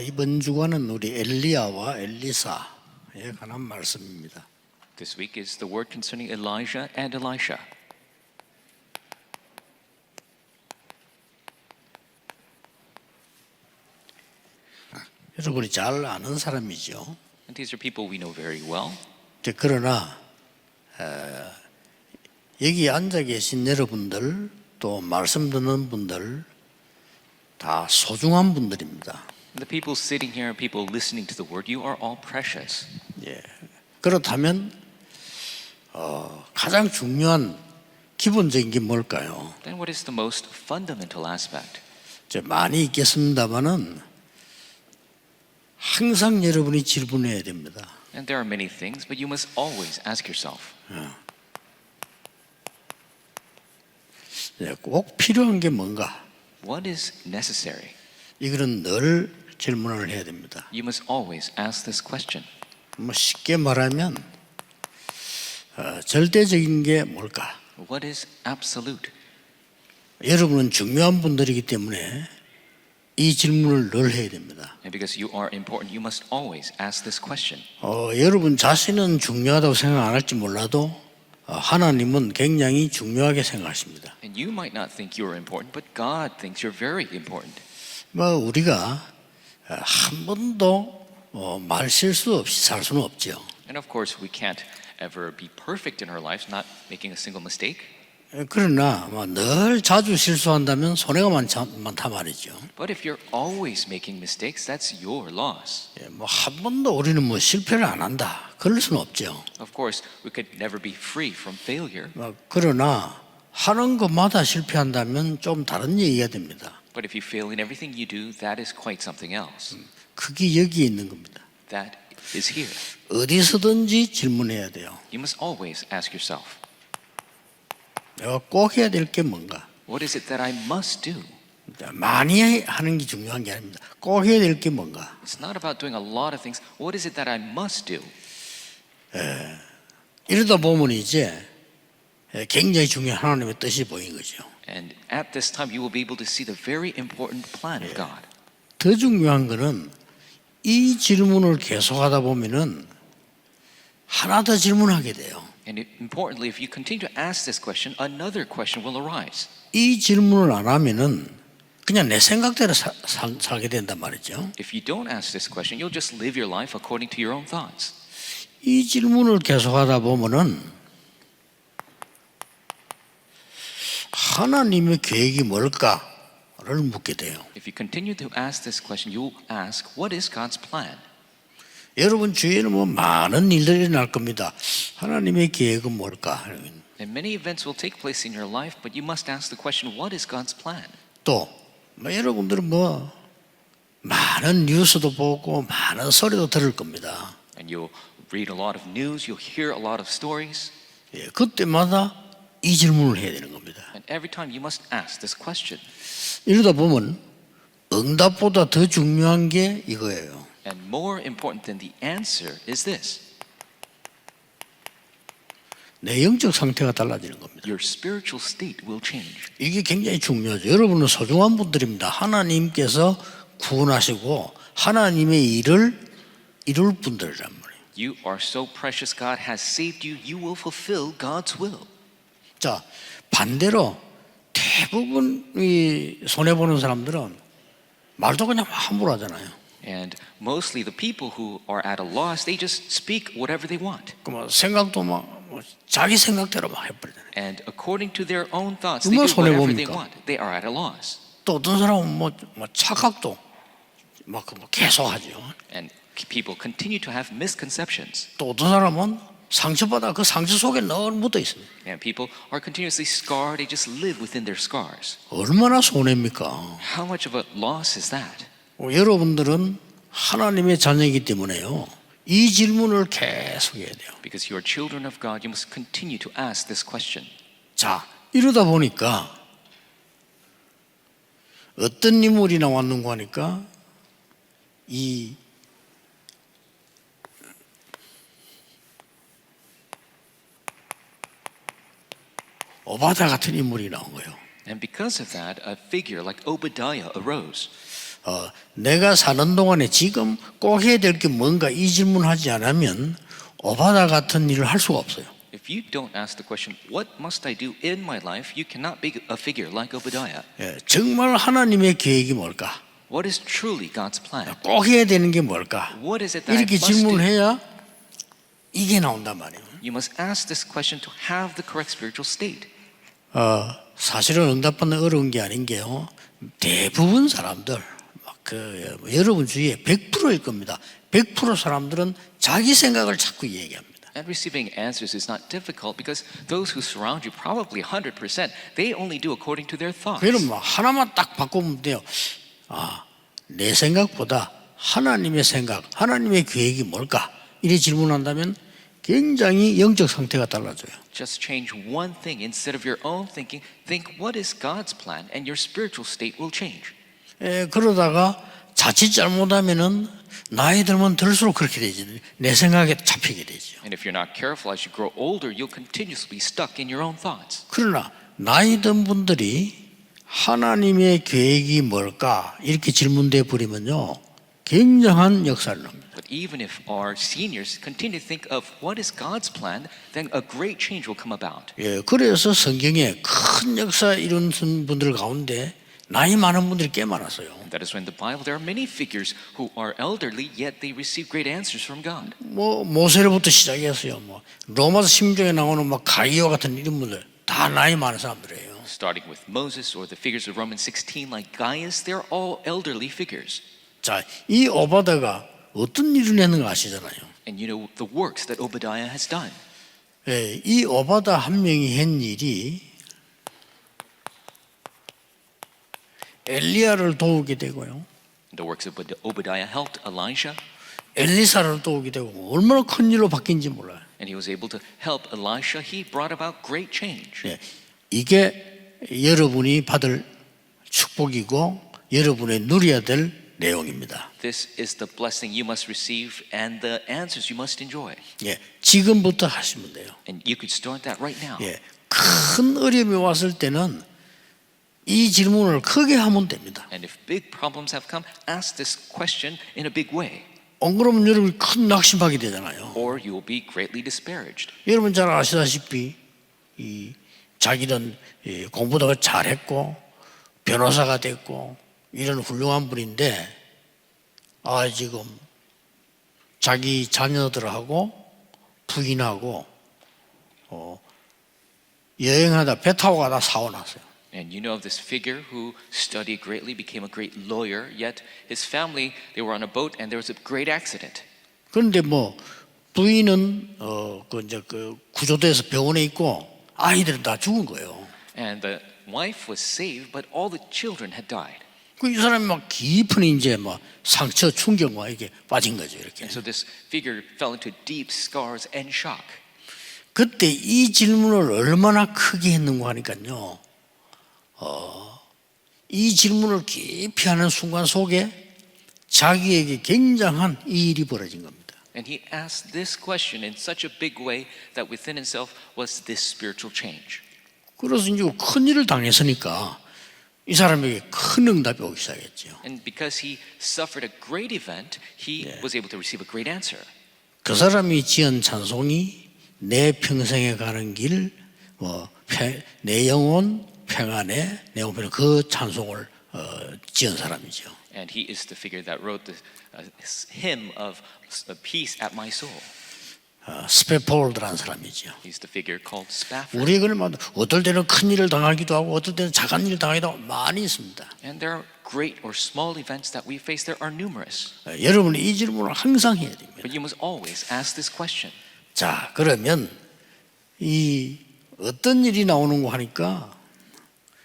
이번 주간은 우리 엘리야와 엘리사에 관한 말씀입니다. This week is the word concerning Elijah and Elisha. 여러분이 잘 아는 사람이죠. And these are people we know very well. 그러나 여기 앉아 계신 여러분들 또 말씀 듣는 분들 다 소중한 분들입니다. The people sitting here, people listening to the word, you are all precious. 예. 그렇다면 가장 중요한 기본적인 게 뭘까요? Then what is the most fundamental aspect? 많이 있겠습니다만은 항상 여러분이 질문해야 됩니다. And there are many things, but you must always ask yourself. 꼭 필요한 게 뭔가? What is necessary? 이거는 늘 질문을 해야 됩니다. You must always ask this question. 쉽게 말하면 절대적인 게 뭘까? What is absolute? 여러분은 중요한 분들이기 때문에 이 질문을 늘 해야 됩니다. And because you are important, you must always ask this question. 여러분 자신은 중요하다고 생각 안 할지 몰라도 하나님은 굉장히 중요하게 생각하십니다. And you might not think you are important, but God thinks you're very important. 우리가 한 번도 말 실수 없이 살 수는 없죠. And of course, we can't ever be perfect in our lives, not making a single mistake. 그러나 늘 자주 실수한다면 손해가 많다 말이죠. But if you're always making mistakes, that's your loss. 한 번도 우리는 실패를 안 한다. 그럴 수는 없죠. Of course, we could never be free from failure. 그러나 하는 것마다 실패한다면 좀 다른 얘기가 됩니다. But if you fail in everything you do, that is quite something else. 그게 여기에 있는 겁니다. That is here. 어디서든지 질문해야 돼요. You must always ask yourself, 내가 꼭 해야 될 게 뭔가? what is it that I must do? 많이 하는 게 중요한 게 아닙니다. 꼭 해야 될 게 뭔가? It's not about doing a lot of things. What is it that I must do? 이러다 보면 이제 굉장히 중요한 하나님의 뜻이 보인 거죠. And at this time, you will be able to see the very important plan of God. 더 중요한 거는 이 질문을 계속하다 보면은 하나 더 질문하게 돼요. And importantly, if you continue to ask this question, another question will arise. 이 질문을 안 하면은 그냥 내 생각대로 살게 된단 말이죠. If you don't ask this question, you'll just live your life according to your own thoughts. 이 질문을 계속하다 보면은 하나님의 계획이 뭘까를 묻게 돼요. If you continue to ask this question, you will ask, what is God's plan? 여러분 주위에는 많은 일들이 날 겁니다. 하나님의 계획은 뭘까? And many events will take place in your life, but you must ask the question, what is God's plan? 또 여러분들은 많은 뉴스도 보고 많은 소리도 들을 겁니다. And you'll read a lot of news, you'll hear a lot of stories. 그때마다 이 질문을 해야 되는 겁니다. And every time you must ask this question. 이러다 보면 응답보다 더 중요한 게 이거예요. And more important than the answer is this. 내 영적 상태가 달라지는 겁니다. Your spiritual state will change. 이게 굉장히 중요하죠. 여러분은 소중한 분들입니다. 하나님께서 구원하시고 하나님의 일을 이룰 분들이란 말이에요. You are so precious. God has saved you. You will fulfill God's will. 자, 반대로 대부분 이 손해 보는 사람들은 말도 그냥 함부로 하잖아요. And mostly the people who are at a loss, they just speak whatever they want. 생각도 자기 생각대로 해버리잖아요. And according to their own thoughts, they do whatever they want. They are at a loss. 또 어떤 사람은 착각도 계속 하죠. And people continue to have misconceptions. 또 어떤 사람은 상처받아 그 상처 속에 늘 묻어 있습니다. And people are continuously scarred. They just live within their scars. 얼마나 손해입니까? How much of a loss is that? 여러분들은 하나님의 자녀이기 때문에요. 이 질문을 계속 해야 돼요. Because you are children of God, you must continue to ask this question. 자, 이러다 보니까 어떤 인물이 나왔는가 하니까 이 오바댜 같은 인물이 나온 거예요. And because of that, a figure like Obadiah arose. 내가 사는 동안에 지금 꼭 해야 될 게 뭔가 이 질문하지 않으면 오바다 같은 일을 할 수가 없어요. If you don't ask the question, what must I do in my life, you cannot be a figure like Obadiah. 정말 하나님의 계획이 뭘까? What is truly God's plan? 꼭 해야 되는 게 뭘까? What is it that I 이렇게 must do? 질문을 해야 이게 나온단 말이에요. You must ask this question to have the correct spiritual state. 사실은 응답받는 어려운 게 아닌 게요. 대부분 사람들 여러분 주위에 100%일 겁니다. 100% 사람들은 자기 생각을 자꾸 얘기합니다. And receiving answers is not difficult because those who surround you, probably 100%, they only do according to their thoughts. 그럼 하나만 딱 바꾸면 돼요. 내 생각보다 하나님의 생각, 하나님의 계획이 뭘까? 이렇게 질문한다면 굉장히 영적 상태가 달라져요. Just change one thing instead of your own thinking. Think what is God's plan, and your spiritual state will change. 그러다가 자칫 잘못하면은 나이 들면 들수록 그렇게 되지. 내 생각에 잡히게 되죠. And if you're not careful, as you grow older, you'll continuously be stuck in your own thoughts. 그러나 나이 든 분들이 하나님의 계획이 뭘까? 이렇게 질문돼 버리면요. 굉장한 역사를 합니다. But even if our seniors continue to think of what is God's plan, then a great change will come about. 그래서 성경에 큰 역사 이룬 분들 가운데 나이 많은 분들이 꽤 많았어요. That is when in the Bible there are many figures who are elderly, yet they receive great answers from God. 모세로부터 시작했어요. 로마서 16장에 나오는 가이오 같은 이런 분들 다 나이 많은 사람들이에요. Starting with Moses or the figures of Romans 16 like Gaius, they're all elderly figures. 자, 이 오바다가 어떤 일을 했는가 아시잖아요. And you know the works that Obadiah has done. 이 오바다 한 명이 한 일이 엘리야를 도우게 되고요. The works of Obadiah helped Elisha. 엘리사를 도우게 되고 얼마나 큰 일로 바뀐지 몰라요. And he was able to help Elisha. He brought about great change. 이게 여러분이 받을 축복이고 여러분의 누려야 될 내용입니다. This is the blessing you must receive and the answers you must enjoy. 지금부터 하시면 돼요. And you could start that right now. 큰 어려움이 왔을 때는 이 질문을 크게 하면 됩니다. And if big problems have come, ask this question in a big way. 안 그러면 여러분이 큰 낙심하게 되잖아요. Or you will be greatly disparaged. 여러분 잘 아시다시피 자기는 공부도 잘했고 변호사가 됐고 이런 훌륭한 분인데 지금 자기 자녀들하고 부인하고 여행하다 배 타고 가다 사고 났어요. And you know of this figure who studied greatly, became a great lawyer, yet his family, they were on a boat and there was a great accident. 그런데 부인은 구조돼서 병원에 있고 아이들은 다 죽은 거예요. And the wife was saved, but all the children had died. 이 사람이 깊은 상처, 충격과 이게 빠진 거죠, 이렇게. And so this figure fell into deep scars and shock. 그때 이 질문을 얼마나 크게 했는가 하니까요. 이 질문을 깊이 하는 순간 속에 자기에게 굉장한 이 일이 벌어진 겁니다. And he asked this question in such a big way that within himself was this spiritual change. 그래서 이제 큰 일을 당했으니까 이 사람에게 큰 응답이 오기 시작했죠. And because he suffered a great event, he was able to receive a great answer. 그 사람이 지은 찬송이 내 평생에 가는 길, 내 영혼 평안에 내 영혼 그 찬송을 지은 사람이죠. And he is the figure that wrote the hymn of peace at my soul. 스페폴드라는 사람이죠. He's the figure called Spafford. 우리 그러면 어떨 때는 큰 일을 당하기도 하고 어떨 때는 작은 일을 당하기도 하고 많이 있습니다. And there are great or small events that we face. There are numerous. 여러분이 이 질문을 항상 해야 됩니다. But you must always ask this question. 자, 그러면 이 어떤 일이 나오는 거 하니까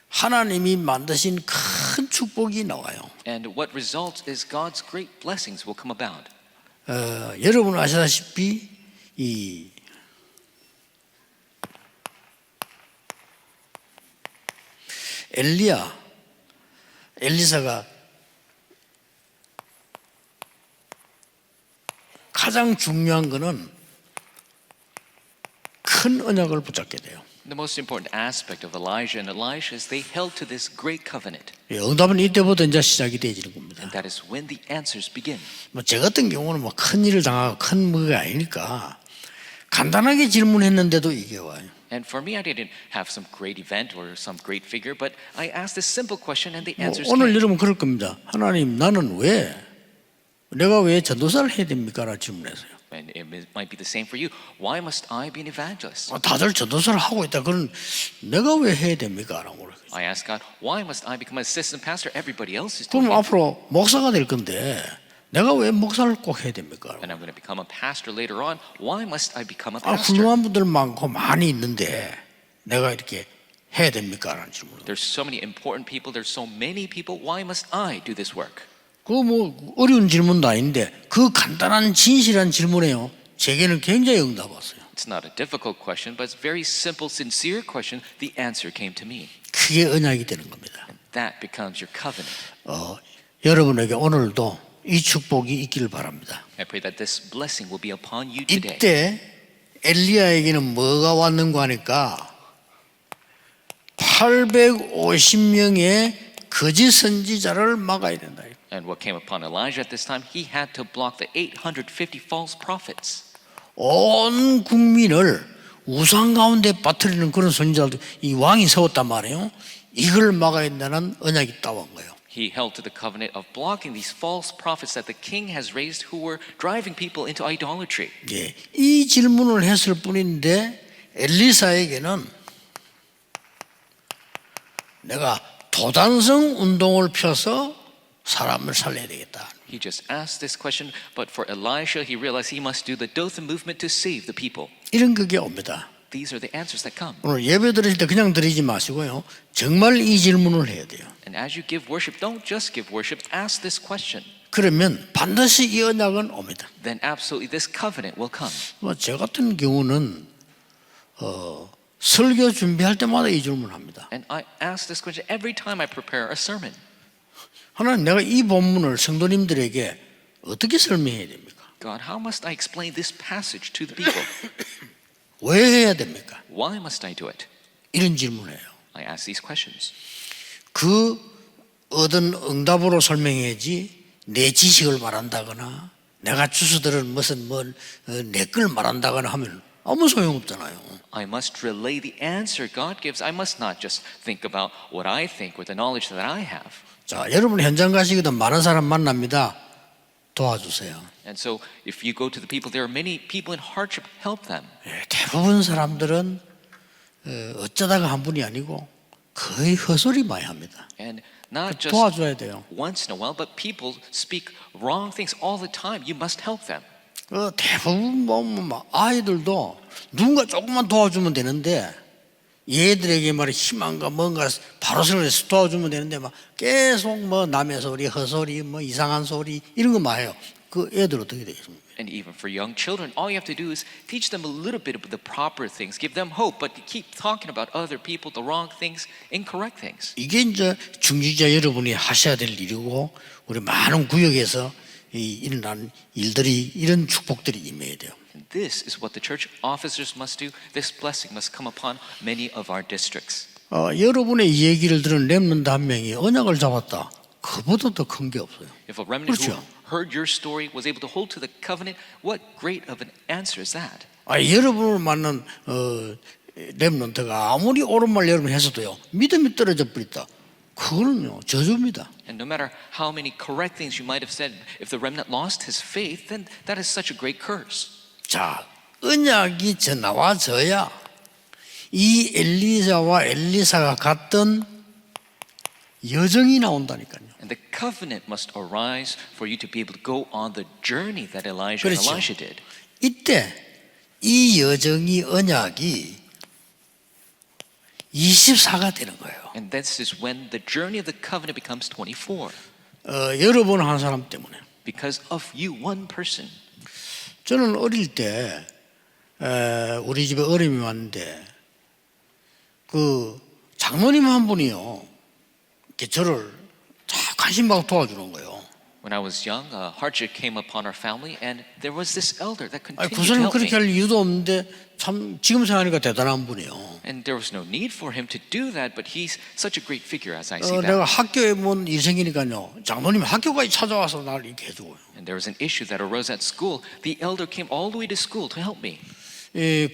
하나님이 만드신 큰 축복이 나와요. And what results is God's great blessings will come about. 여러분 아시다시피 이 엘리사가 가장 중요한 거는 큰 언약을 붙잡게 돼요. The most important aspect of Elijah and Elisha is they held to this great covenant. 예, 응답은 이때부터 이제 시작이 되어지는 겁니다. And that is when the answers begin. 뭐 저 같은 경우는 뭐 큰 일을 당하고 큰 뭐가 아니니까 간단하게 질문했는데도 이게 와요. And for me, I didn't have some great event or some great figure, but I asked this simple question and the answers 오늘 came. 여러분 그럴 겁니다. 하나님 나는 내가 왜 전도사를 해야 됩니까? 라고 질문했어요. And it might be the same for you. Why must I be an evangelist? 다들 전도사를 하고 있다. 그럼 내가 왜 해야 됩니까? 라고 그래요. I asked God, why must I become an assistant pastor? Everybody else is 그럼 doing it. 앞으로 목사가 될 건데 내가 왜 목사를 꼭 해야 됩니까? And I'm going to become a pastor later on. Why must I become a 아, pastor? 훌륭한 분들 많고 많이 있는데 내가 이렇게 해야 됩니까? 라는 질문. There's so many important people. There's so many people. Why must I do this work? 그 뭐 어려운 질문도 아닌데 그 간단한 진실한 질문에요. 제게는 굉장히 응답 왔어요. It's not a difficult question, but it's a very simple, sincere question. The answer came to me. 그게 언약이 되는 겁니다. And that becomes your covenant. 여러분에게 오늘도 이 축복이 있기를 바랍니다. I pray that this blessing will be upon you today. 이때 엘리야에게는 뭐가 왔는가 하니까 850명의 거짓 선지자를 막아야 된다. And what came upon Elijah at this time, he had to block the 850 false prophets. 온 국민을 우상 가운데 빠뜨리는 그런 선지자들 이 왕이 세웠단 말이에요. 이걸 막아야 된다는 언약이 따온 거예요. He held to the covenant of blocking these false prophets that the king has raised who were driving people into idolatry. 예, 이 질문을 했을 뿐인데 엘리사에게는 내가 도단성 운동을 펴서 사람을 살려야 되겠다. He just asked this question, but for Elisha, he realized he must do the Dothan movement to save the people. 이런 그게 옵니다. These are the answers that come. 오늘 예배 드릴 때 그냥 드리지 마시고요. 정말 이 질문을 해야 돼요. And as you give worship, don't just give worship, ask this question. 그러면 반드시 이 언약은 옵니다. Then absolutely this covenant will come. 저 같은 경우는 설교 준비할 때마다 이 질문합니다. And I ask this question every time I prepare a sermon. 하나님, 내가 이 본문을 성도님들에게 어떻게 설명해야 됩니까? God, how must I explain this passage to the people? 왜 해야 됩니까? Why must I do it? 이런 질문해요. I ask these questions. 그 얻은 응답으로 설명해야지 내 지식을 말한다거나 내가 주스들은 무슨 내 걸 말한다거나 하면 아무 소용없잖아요. I must relay the answer God gives. I must not just think about what I think with the knowledge that I have. 자, 여러분 현장 가시거든 많은 사람 만납니다. 도와주세요. And so if you go to the people, there are many people in hardship, help them. 대부분 사람들은 어쩌다가 한 분이 아니고 거의 헛소리 많이 합니다. And not just 도와줘야 돼요. once in a while, but people speak wrong things all the time. You must help them. 대부분 보면 아이들도 누군가 조금만 도와주면 되는데 얘들에게 말이 희망과 뭔가 바로 설에서 도와주면 되는데 막 계속 남의 소리, 헛소리, 이상한 소리 이런 거 많이 해요. 그 애들 어떻게 되겠습니까? And even for young children, all you have to do is teach them a little bit of the proper things, give them hope, but keep talking about other people, the wrong things, incorrect things. 이게 이제 중직자 여러분이 하셔야 될 일이고 우리 많은 구역에서 일어난 일들이 이런 축복들이 임해야 돼요. And this is what the church officers must do. This blessing must come upon many of our districts. 여러분의 얘기를 들은 렘넌트 한 명이 언약을 잡았다. 그보다 더 큰 게 없어요. If a remnant who 그렇죠. heard your story was able to hold to the covenant, what great of an answer is that? 여러분을 만난 렘넌트가 아무리 옳은 말 여러분 했어도요 믿음이 떨어져 버렸다. 그거는요 저주입니다. And no matter how many correct things you might have said, if the remnant lost his faith, then that is such a great curse. 자, 언약이 나와져야 이 엘리야와 엘리사가 갔던 여정이 나온다니까요. And the covenant must arise for you to be able to go on the journey that Elijah 그렇죠. and Elisha did. 이때 이 여정이 언약이 24가 되는 거예요. And this is when the journey of the covenant becomes 24. 여러분 한 사람 때문에. Because of you, one person. 저는 어릴 때 우리 집에 어림이 왔는데 그 장로님 한 분이요. 저를 다 관심 받고 도와주는 거예요. When I was young, a hardship came upon our family, and there was this elder that 아니, continued 그 to 사람이 help me. 그렇게 할 이유도 없는데 참 지금 생각하니까 대단한 분이에요. And there was no need for him to do that, but he's such a great figure as I see 내가 that. 학교에 뭔 일 생기니까요, 장로님이 학교까지 찾아와서 날 이렇게 해주고요. And there was an issue that arose at school. The elder came all the way to school to help me.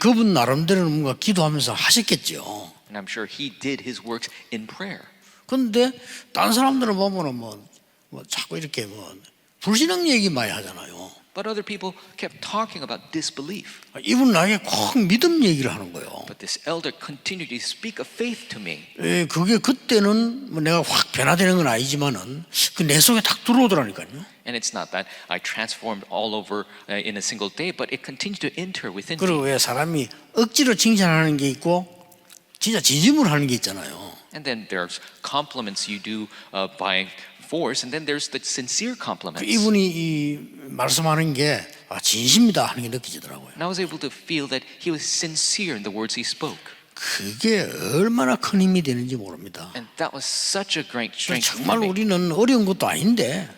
그분 나름대로는 뭔가 기도하면서 하셨겠죠. And I'm sure he did his works in prayer. 그런데 다른 사람들은 보면은 뭐 자꾸 이렇게 뭐 불신앙 얘기 많이 하잖아요. But other people kept talking about disbelief. 이분 나에게 꼭 믿음 얘기를 하는 거예요. But this elder continued to speak of faith to me. 그게 그때는 뭐 내가 확 변화되는 건 아니지만은 그 내 속에 딱 들어오더라니까요. And it's not that I transformed all over in a single day, but it continued to enter within 그리고 me. 왜 사람이 억지로 칭찬하는 게 있고 진짜 진심으로 하는 게 있잖아요. And then there's compliments you do by force, and then there's the sincere compliments. 이분이 이 말씀하는 게 진심이다 하는 게 느껴지더라고요. And I was able to feel that he was sincere in the words he spoke. 그게 얼마나 큰 힘이 되는지 모릅니다. And that was such a great strength for 정말 me. 우리는 어려운 것도 아닌데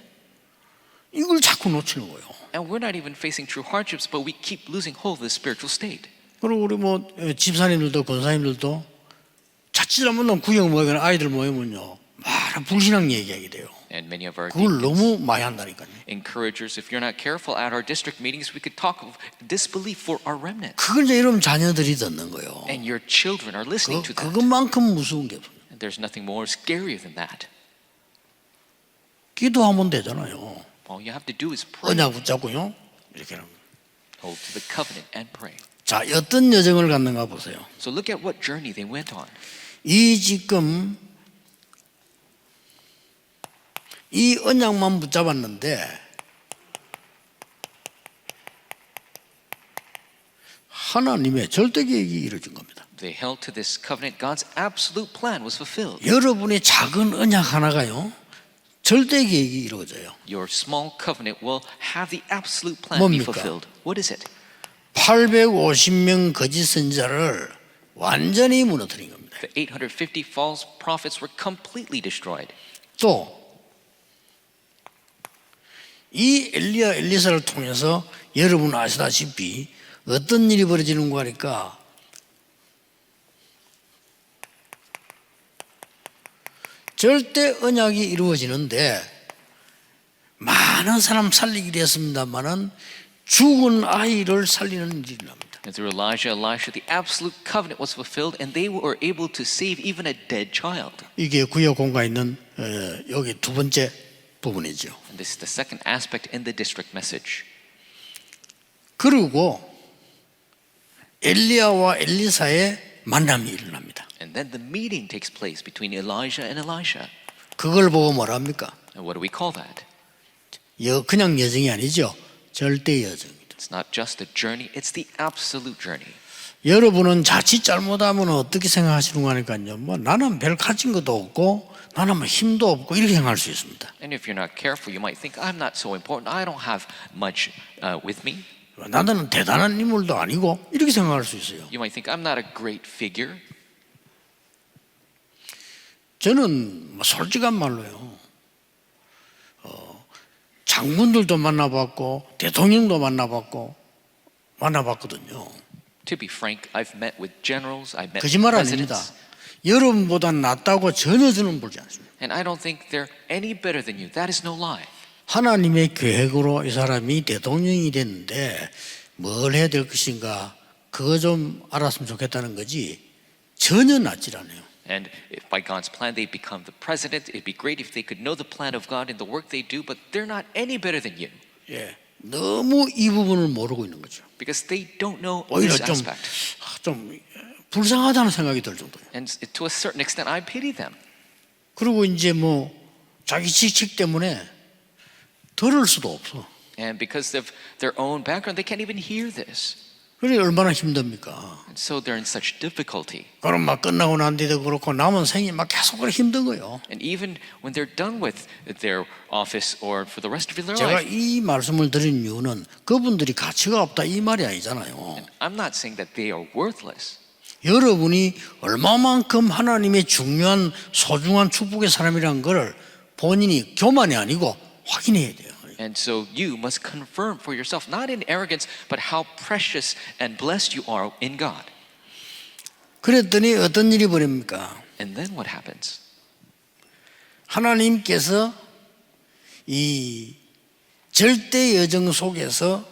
이걸 자꾸 놓치는 거예요. And we're not even facing true hardships, but we keep losing hold of the spiritual state. 그리고 우리 뭐 집사님들도 권사님들도 자칫 잘못하면 구역 모이거나 아이들 모이면요 많은 불신앙 얘기하게 돼요. And many of our 그걸 deacons, 너무 많이 한다니까요. encouragers, if you're not careful at our district meetings, we could talk of disbelief for our remnant. 그걸 이제 여러분 자녀들이 듣는 거예요. And your children are listening to that. 그것만큼 무서운 게 없어요. And there's nothing more scarier than that. 기도하면 되잖아요. All you have to do is pray. 언약 붙잡고요. 이렇게 하는 거예요. Hold to the covenant and pray. 자, 어떤 여정을 갔는가 보세요. So look at what journey they went on. 이 지금 이 언약만 붙잡았는데 하나님의 절대 계획이 이루어진 겁니다. They held to this covenant. God's absolute plan was fulfilled. 여러분의 작은 언약 하나가요 절대 계획이 이루어져요. Your small covenant will have the absolute plan be 뭡니까? fulfilled. What is it? 850명 거짓 선자를 완전히 무너뜨린 겁니다. The 850 false prophets were completely destroyed. 또 이 엘리야 엘리사를 통해서 여러분 아시다시피 어떤 일이 벌어지는가 하니까 절대 언약이 이루어지는데 많은 사람 살리기로 했습니다만은 죽은 아이를 살리는 일이 납니다. And through Elisha, the absolute covenant was fulfilled, and they were able to save even a dead child. 이게 구역공과 있는 여기 두 번째 부분이죠. And this is the second aspect in the district message. 그리고 엘리야와 엘리사의 만남이 일어납니다. And then the meeting takes place between Elijah and Elisha. 그걸 보고 뭐랍니까? And what do we call that? 그냥 여정이 아니죠. 절대 여정입니다. It's not just a journey, it's the absolute journey. 여러분은 자칫 잘못하면 어떻게 생각하시는가 하니까요. 뭐 나는 별 가진 것도 없고 나는 뭐 힘도 없고 이렇게 생각할 수 있습니다. And if you're not careful, you might think, I'm not so important. I don't have much with me. 나는 대단한 인물도 아니고 이렇게 생각할 수 있어요. You might think, I'm not a great figure. 저는 솔직한 말로요. 장군들도 만나봤고 대통령도 만나봤거든요. To be frank, I've met with generals, I've met with 거짓말 아닙니다. presidents, 여러분보다 낫다고 전혀 저는 보지 않습니다. and I don't think they're any better than you. That is no lie. 하나님의 계획으로 이 사람이 대통령이 됐는데 뭘 해야 될 것인가 그거 좀 알았으면 좋겠다는 거지 전혀 낫질 않아요. And if by God's plan they become the president, it'd be great if they could know the plan of God in the work they do, but they're not any better than you. 예, 너무 이 부분을 모르고 있는 거죠. Because they don't know 오히려 this aspect. 좀 불쌍하다는 생각이 들 정도예요. And to a certain extent, I pity them. 그리고 이제 뭐 자기 직책 때문에 들을 수도 없어. And because of their own background, they can't even hear this. 그래 얼마나 힘듭니까? And so they're in such difficulty. 그럼 막 끝나고 난 뒤도 그렇고 남은 생이 막 계속 그렇게 힘든 거예요. And even when they're done with their office or for the rest of their 제가 life. 이 말씀을 드린 이유는 그분들이 가치가 없다 이 말이 아니잖아요. I'm not saying that they are worthless. 여러분이 얼마만큼 하나님의 중요한 소중한 축복의 사람이라는 걸 본인이 교만이 아니고 확인해야 돼요. And so you must confirm for yourself, not in arrogance, but how precious and blessed you are in God. 그랬더니 어떤 일이 벌입니까? And then what happens? 하나님께서 이 절대 여정 속에서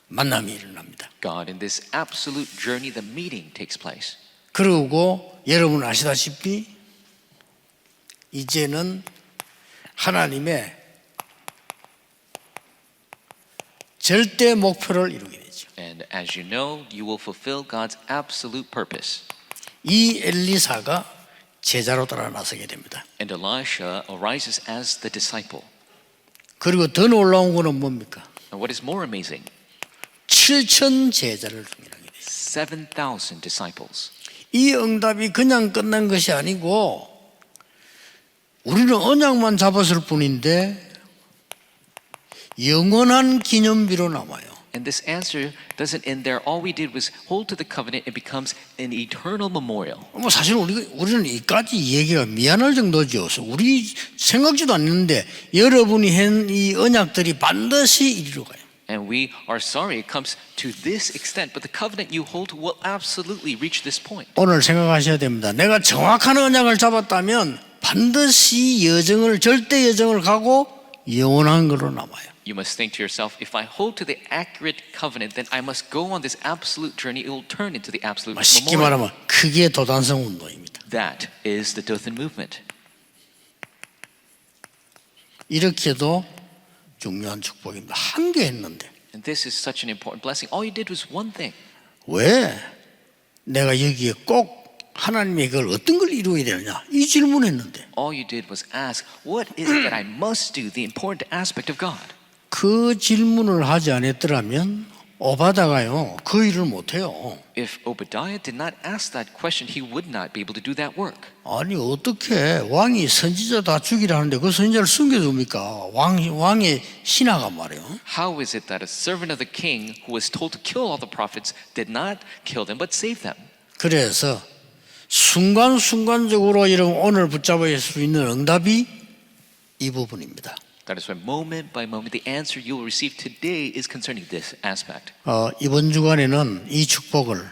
만남이 일어납니다. God, in this absolute journey, the meeting takes place. 그리고 여러분 아시다시피 이제는 하나님의 절대 목표를 이루게 되죠. And as you know, you will fulfill God's absolute purpose. 이 엘리사가 제자로 따라 나서게 됩니다. And Elisha arises as the disciple. 그리고 더 놀라운 것은 뭡니까? And what is more amazing? 7,000 제자를 동일하게 돼요. 7,000 disciples. 이 응답이 그냥 끝난 것이 아니고 우리는 언약만 잡았을 뿐인데 영원한 기념비로 남아요. And this answer doesn't end there. All we did was hold to the covenant. It becomes an eternal memorial. 뭐 사실 우리는 이까지 얘기가 미안할 정도죠. 우리 생각지도 않는데 여러분이 한 이 언약들이 반드시 이리로 가요. And we are sorry it comes to this extent, but the covenant you hold will absolutely reach this point. 오늘 생각하셔야 됩니다. 내가 정확한 언약을 잡았다면 반드시 여정을 절대 여정을 가고 영원한 걸로 남아요. You must think to yourself, if I hold to the accurate covenant, then I must go on this absolute journey. It will turn into the absolute 쉽게 memorial. 말하면 그게 도단성 운동입니다. That is the Dothan movement. 이렇게도 중요한 축복입니다. 한 개 했는데 And this is such an important blessing. All you did was one thing. 왜 내가 여기에 꼭 하나님의 그걸 어떤 걸 이루어야 되느냐 이 질문했는데 All you did was ask, what is it that I must do, the important aspect of God? 그 질문을 하지 않았더라면 오바다가요 그 일을 못해요. If Obadiah did not ask that question, he would not be able to do that work. 아니 어떻게 왕이 선지자 다 죽이라는데 그 선지자를 숨겨줍니까? 왕의 신하가 말이에요. How is it that a servant of the king who was told to kill all the prophets did not kill them but save them? 그래서 순간순간적으로 여러분 오늘 붙잡아야 할 수 있는 응답이 이 부분입니다. That is why moment by moment the answer you will receive today is concerning this aspect. 이번 주간에는 이 축복을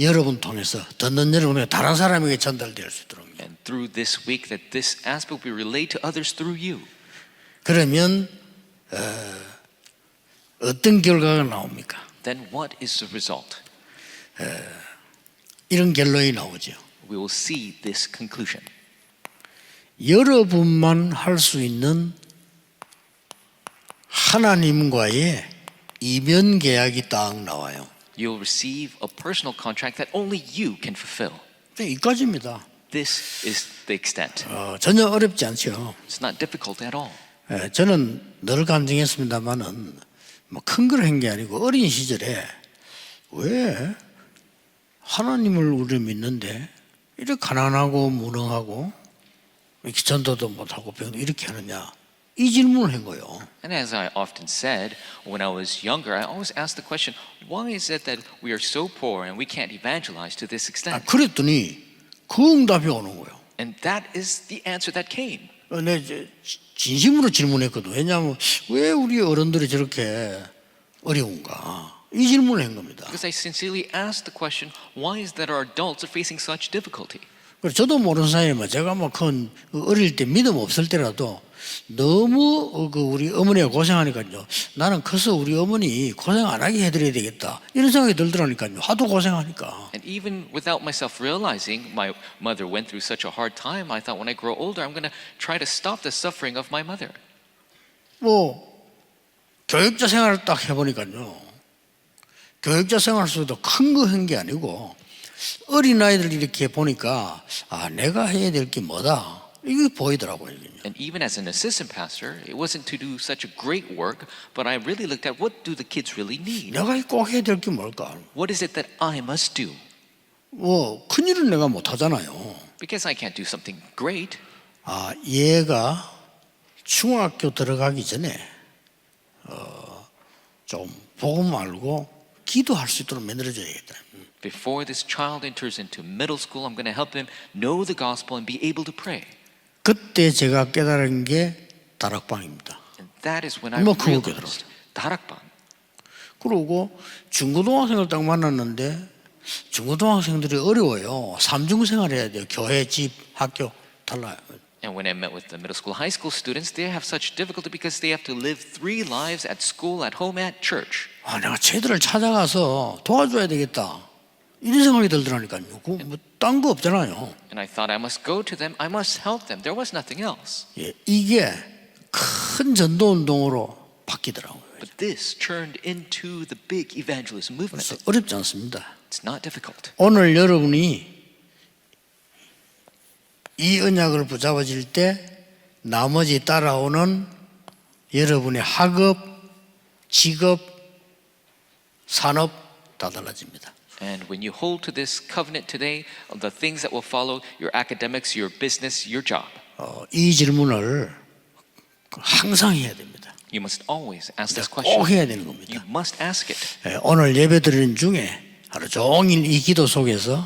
여러분 통해서 듣는 여러분에게 다른 사람에게 전달될 수 있도록. And through this week that this aspect will be relayed to others through you. 그러면 어떤 결과가 나옵니까? Then what is the result? 이런 결론이 나오죠. We will see this conclusion. 여러분만 할 수 있는 하나님과의 이면 계약이 딱 나와요. You'll receive a personal contract that only you can fulfill. 이까지입니다. This is the extent. 전혀 어렵지 않죠. It's not difficult at all. 저는 늘 간증했습니다만은 뭐 큰 걸 한 게 아니고 어린 시절에 왜 하나님을 우리 믿는데 이렇게 가난하고 무능하고 이렇게 전도도 못하고 병도 이렇게 하느냐 이 질문을 한 거예요. And as I often said, when I was younger, I always asked the question, why is it that we are so poor and we can't evangelize to this extent? 그랬더니 그 응답이 오는 거예요. And that is the answer that came. 내가 진심으로 질문했거든. 왜냐하면 왜 우리 어른들이 저렇게 어려운가 이 질문을 한 겁니다. Because I sincerely asked the question, why is that our adults are facing such difficulty? 저도 모르는 사이에 제가 큰 어릴 때 믿음 없을 때라도 너무 우리 어머니가 고생하니까요. 나는 커서 우리 어머니 고생 안 하게 해드려야 되겠다. 이런 생각이 들더라니까요. 하도 고생하니까. And even without myself realizing my mother went through such a hard time, I thought when I grow older, I'm going to try to stop the suffering of my mother. 교육자 생활을 딱 해보니까요. 교육자 생활 속에도 큰 거 한 게 아니고 어린아이들 이렇게 보니까 내가 해야 될 게 뭐다. 이게 보이더라고요. And even as an assistant pastor, it wasn't to do such a great work, but I really looked at what do the kids really need? 내가 꼭 해야 될 게 뭘까? What is it that I must do? 큰일은 내가 못 하잖아요. Because I can't do something great. 얘가 중학교 들어가기 전에 좀 복음 알고 기도할 수 있도록 만들어줘야겠다. Before this child enters into middle school, I'm going to help him know the gospel and be able to pray. 그때 제가 깨달은 게 다락방입니다. And that is when I 뭐 그거 realized 다락방. 그러고 중고등학생을 딱 만났는데 중고등학생들이 어려워요. 삼중생활 해야 돼요. 교회, 집, 학교 달라요. And when I met with the middle school, high school students, they have such difficulty because they have to live 3 lives at school, at home, at church. 내가 쟤들을 찾아가서 도와줘야 되겠다. 이런 생각이 들더라니까요. 딴 거 없잖아요. And I thought I must go to them, I must help them. There was nothing else. 예, 이게 큰 전도 운동으로 바뀌더라고요. But this turned into the big evangelism movement. 그래서 어렵지 않습니다. It's not difficult. 오늘 여러분이 이 언약을 붙잡아질 때 나머지 따라오는 여러분의 학업, 직업, 산업 다 달라집니다. And when you hold to this covenant today, the things that will follow, your academics, your business, your job, 이 질문을 항상 해야 됩니다. you must always ask this 꼭 question. 해야 되는 You 겁니다. must ask it. 오늘 예배드리는 중에 하루 종일 이 기도 속에서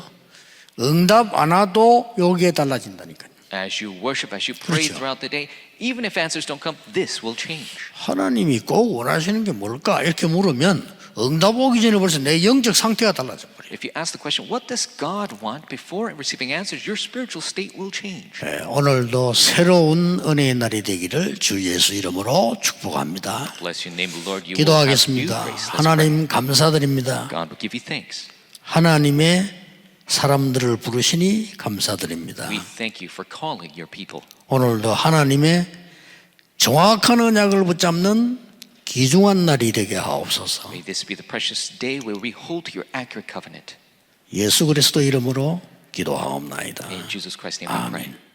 응답 안 와도 여기에 달라진다니까요. As you worship, as you pray 그렇죠. throughout the day, even if answers don't come, this will change. 하나님이 꼭 원하시는 게 뭘까? 이렇게 물으면 응답 오기 전에 벌써 내 영적 상태가 달라져 버려요. If you ask the question, what does God want, before receiving answers, your spiritual state will change. 오늘도 새로운 은혜의 날이 되기를 주 예수 이름으로 축복합니다. Bless your name, Lord. You will have new 기도하겠습니다. grace. Let's pray. 하나님 감사드립니다. God will give you thanks. 하나님의 사람들을 부르시니 감사드립니다. We thank you for calling your people. 오늘도 하나님의 정확한 언약을 붙잡는 귀중한 날이 되게 하옵소서. May this be the precious day where we hold to your accurate covenant. 예수 그리스도 이름으로 기도하옵나이다. In Jesus Christ's name we pray. 아멘.